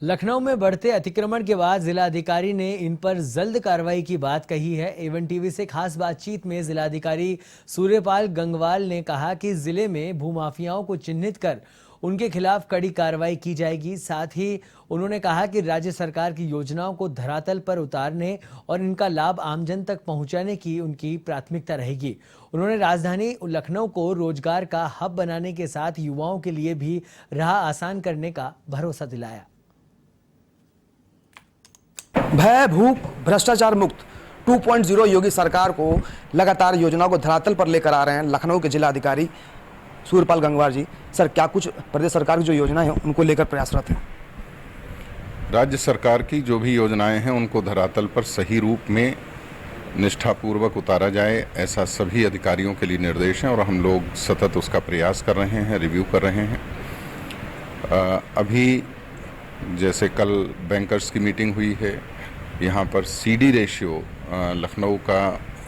लखनऊ में बढ़ते अतिक्रमण के बाद जिलाधिकारी ने इन पर जल्द कार्रवाई की बात कही है। एवन टीवी से खास बातचीत में जिलाधिकारी सूर्यपाल गंगवाल ने कहा कि जिले में भूमाफियाओं को चिन्हित कर उनके खिलाफ कड़ी कार्रवाई की जाएगी। साथ ही उन्होंने कहा कि राज्य सरकार की योजनाओं को धरातल पर उतारने और इनका लाभ आमजन तक पहुंचाने की उनकी प्राथमिकता रहेगी। उन्होंने राजधानी लखनऊ को रोजगार का हब बनाने के साथ युवाओं के लिए भी राह आसान करने का भरोसा दिलाया। भय, भूख, भ्रष्टाचार मुक्त 2.0 योगी सरकार को लगातार योजनाओं को धरातल पर लेकर आ रहे हैं लखनऊ के जिलाधिकारी सूर्यपाल गंगवार जी। सर, क्या कुछ प्रदेश सरकार की जो योजनाएं हैं उनको लेकर प्रयासरत हैं? राज्य सरकार की जो भी योजनाएं हैं उनको धरातल पर सही रूप में निष्ठापूर्वक उतारा जाए, ऐसा सभी अधिकारियों के लिए निर्देश हैं और हम लोग सतत उसका प्रयास कर रहे हैं, रिव्यू कर रहे हैं। अभी जैसे कल बैंकर्स की मीटिंग हुई है, यहाँ पर सीडी रेशियो लखनऊ का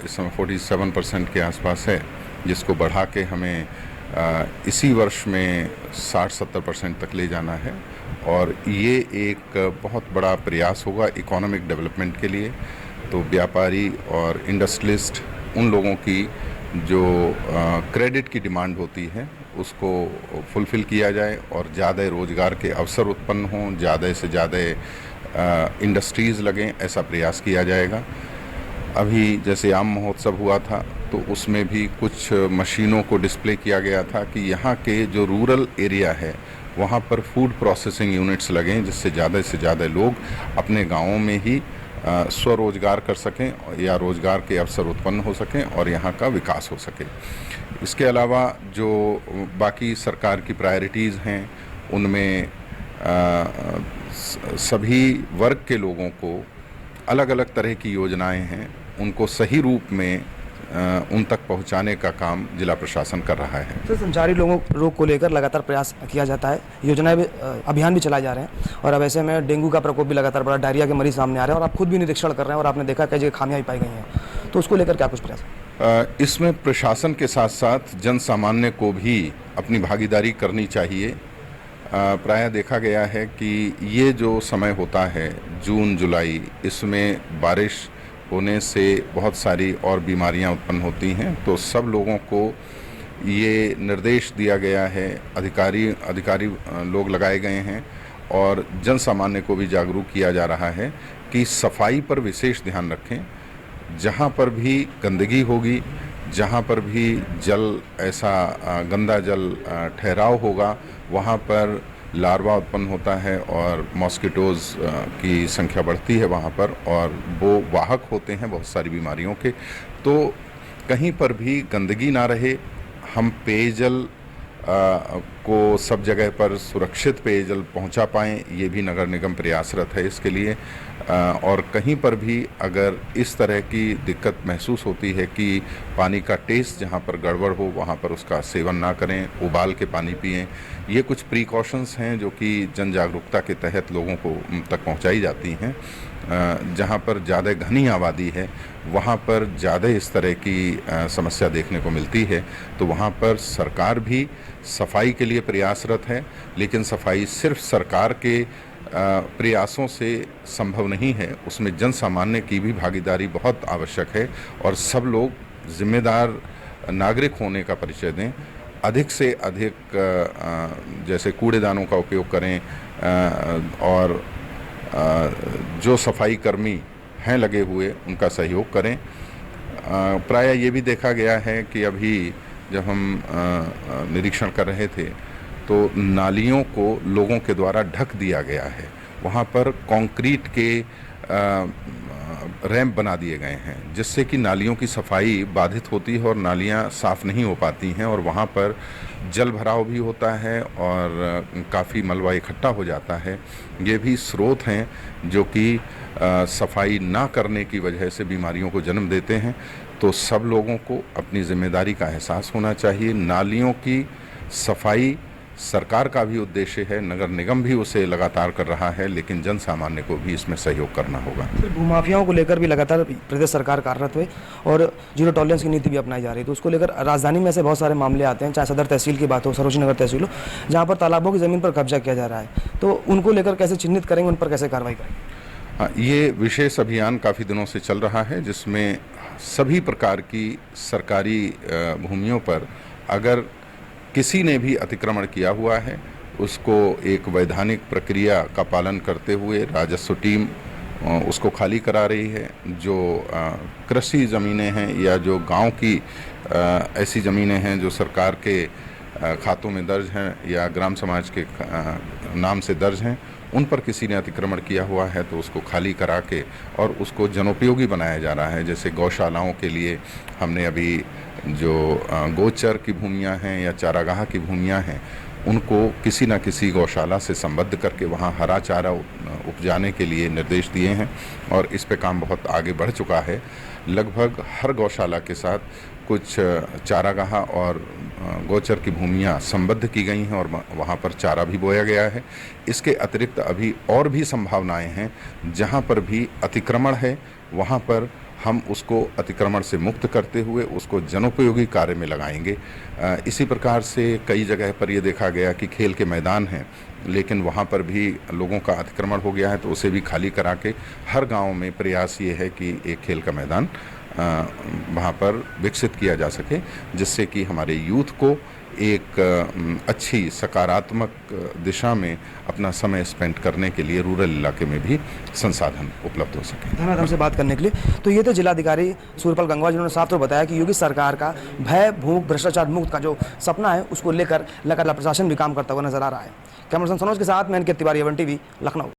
इस समय 47% के आसपास है, जिसको बढ़ा के हमें इसी वर्ष में 60-70% तक ले जाना है और ये एक बहुत बड़ा प्रयास होगा इकोनॉमिक डेवलपमेंट के लिए। तो व्यापारी और इंडस्ट्रियलिस्ट, उन लोगों की जो क्रेडिट की डिमांड होती है उसको फुलफ़िल किया जाए और ज़्यादा रोज़गार के अवसर उत्पन्न हों, ज़्यादा से ज़्यादा इंडस्ट्रीज़ लगें, ऐसा प्रयास किया जाएगा। अभी जैसे आम महोत्सव हुआ था तो उसमें भी कुछ मशीनों को डिस्प्ले किया गया था कि यहाँ के जो रूरल एरिया है वहाँ पर फूड प्रोसेसिंग यूनिट्स लगें, जिससे से ज़्यादा लोग अपने गाँवों में ही स्वरोजगार कर सकें या रोज़गार के अवसर उत्पन्न हो सकें और यहाँ का विकास हो सके। इसके अलावा जो बाकी सरकार की प्रायोरिटीज़ हैं उनमें सभी वर्ग के लोगों को अलग अलग तरह की योजनाएं हैं, उनको सही रूप में उन तक पहुंचाने का काम जिला प्रशासन कर रहा है। तो संचारी रोग को लेकर लगातार प्रयास किया जाता है, योजनाएं भी, अभियान भी चलाए जा रहे हैं और अब ऐसे में डेंगू का प्रकोप भी लगातार बढ़ा, डायरिया के मरीज सामने आ रहे हैं और आप खुद भी निरीक्षण कर रहे हैं और आपने देखा कई जगह खामियां पाई गई हैं, तो उसको लेकर क्या कुछ प्रयास? इसमें प्रशासन के साथ साथ जन सामान्य को भी अपनी भागीदारी करनी चाहिए। प्रायः देखा गया है कि ये जो समय होता है जून जुलाई, इसमें बारिश होने से बहुत सारी और बीमारियां उत्पन्न होती हैं, तो सब लोगों को ये निर्देश दिया गया है, अधिकारी लोग लगाए गए हैं और जन सामान्य को भी जागरूक किया जा रहा है कि सफाई पर विशेष ध्यान रखें। जहाँ पर भी गंदगी होगी, जहाँ पर भी जल ऐसा गंदा जल ठहराव होगा, वहाँ पर लार्वा उत्पन्न होता है और मॉस्किटोज़ की संख्या बढ़ती है वहाँ पर और वो वाहक होते हैं बहुत सारी बीमारियों के। तो कहीं पर भी गंदगी ना रहे, हम पेयजल को सब जगह पर सुरक्षित पेयजल पहुंचा पाएं, ये भी नगर निगम प्रयासरत है इसके लिए। और कहीं पर भी अगर इस तरह की दिक्कत महसूस होती है कि पानी का टेस्ट जहां पर गड़बड़ हो वहां पर उसका सेवन ना करें, उबाल के पानी पिएं। ये कुछ प्रिकॉशंस हैं जो कि जन जागरूकता के तहत लोगों को तक पहुंचाई जाती हैं। जहां पर ज़्यादा घनी आबादी है वहां पर ज़्यादा इस तरह की समस्या देखने को मिलती है, तो वहां पर सरकार भी सफाई के लिए प्रयासरत है, लेकिन सफाई सिर्फ सरकार के प्रयासों से संभव नहीं है, उसमें जन सामान्य की भी भागीदारी बहुत आवश्यक है और सब लोग जिम्मेदार नागरिक होने का परिचय दें। अधिक से अधिक जैसे कूड़ेदानों का उपयोग करें और जो सफाई कर्मी हैं लगे हुए उनका सहयोग करें। प्रायः ये भी देखा गया है कि अभी जब हम निरीक्षण कर रहे थे तो नालियों को लोगों के द्वारा ढक दिया गया है, वहाँ पर कंक्रीट के रैंप बना दिए गए हैं, जिससे कि नालियों की सफाई बाधित होती है और नालियाँ साफ़ नहीं हो पाती हैं और वहाँ पर जल भराव भी होता है और काफ़ी मलबा इकट्ठा हो जाता है। ये भी स्रोत हैं जो कि सफाई ना करने की वजह से बीमारियों को जन्म देते हैं। तो सब लोगों को अपनी जिम्मेदारी का एहसास होना चाहिए। नालियों की सफाई सरकार का भी उद्देश्य है, नगर निगम भी उसे लगातार कर रहा है, लेकिन जन सामान्य को भी इसमें सहयोग करना होगा। फिर भूमाफियाओं को लेकर भी लगातार प्रदेश सरकार कार्यरत है और जीरो टॉलरेंस की नीति भी अपनाई जा रही है, तो उसको लेकर राजधानी में से बहुत सारे मामले आते हैं, चाहे सदर तहसील की बात हो, सरोजनी नगर तहसील हो, जहाँ पर तालाबों की ज़मीन पर कब्जा किया जा रहा है, तो उनको लेकर कैसे चिन्हित करेंगे, उन पर कैसे कार्रवाई करेंगे? हाँ, ये विशेष अभियान काफ़ी दिनों से चल रहा है, जिसमें सभी प्रकार की सरकारी भूमियों पर अगर किसी ने भी अतिक्रमण किया हुआ है, उसको एक वैधानिक प्रक्रिया का पालन करते हुए राजस्व टीम उसको खाली करा रही है। जो कृषि ज़मीनें हैं या जो गांव की ऐसी ज़मीनें हैं जो सरकार के खातों में दर्ज हैं या ग्राम समाज के नाम से दर्ज हैं, उन पर किसी ने अतिक्रमण किया हुआ है तो उसको खाली करा के और उसको जनोपयोगी बनाया जा रहा है। जैसे गौशालाओं के लिए हमने अभी जो गोचर की भूमियां हैं या चारागाह की भूमियां हैं, उनको किसी न किसी गौशाला से संबद्ध करके वहां हरा चारा उपजाने के लिए निर्देश दिए हैं और इस पे काम बहुत आगे बढ़ चुका है। लगभग हर गौशाला के साथ कुछ चारागाह और गोचर की भूमियां संबद्ध की गई हैं और वहां पर चारा भी बोया गया है। इसके अतिरिक्त अभी और भी संभावनाएं हैं, जहां पर भी अतिक्रमण है वहां पर हम उसको अतिक्रमण से मुक्त करते हुए उसको जनोपयोगी कार्य में लगाएंगे। इसी प्रकार से कई जगह पर ये देखा गया कि खेल के मैदान हैं, लेकिन वहाँ पर भी लोगों का अतिक्रमण हो गया है, तो उसे भी खाली करा के हर गांव में प्रयास ये है कि एक खेल का मैदान वहाँ पर विकसित किया जा सके, जिससे कि हमारे यूथ को एक अच्छी सकारात्मक दिशा में अपना समय स्पेंड करने के लिए रूरल इलाके में भी संसाधन उपलब्ध हो सके। धन्यवाद हमसे बात करने के लिए। तो ये थे जिलाधिकारी सूर्यपाल गंगवार, जिन्होंने साफ तौर बताया कि योगी सरकार का भय, भूख, भ्रष्टाचार मुक्त का जो सपना है उसको लेकर लगातार प्रशासन भी काम करता हुआ नजर आ रहा है। कैमरा पर्सन सनोज के साथ मैं इनके तिवारी, एवन टीवी, लखनऊ।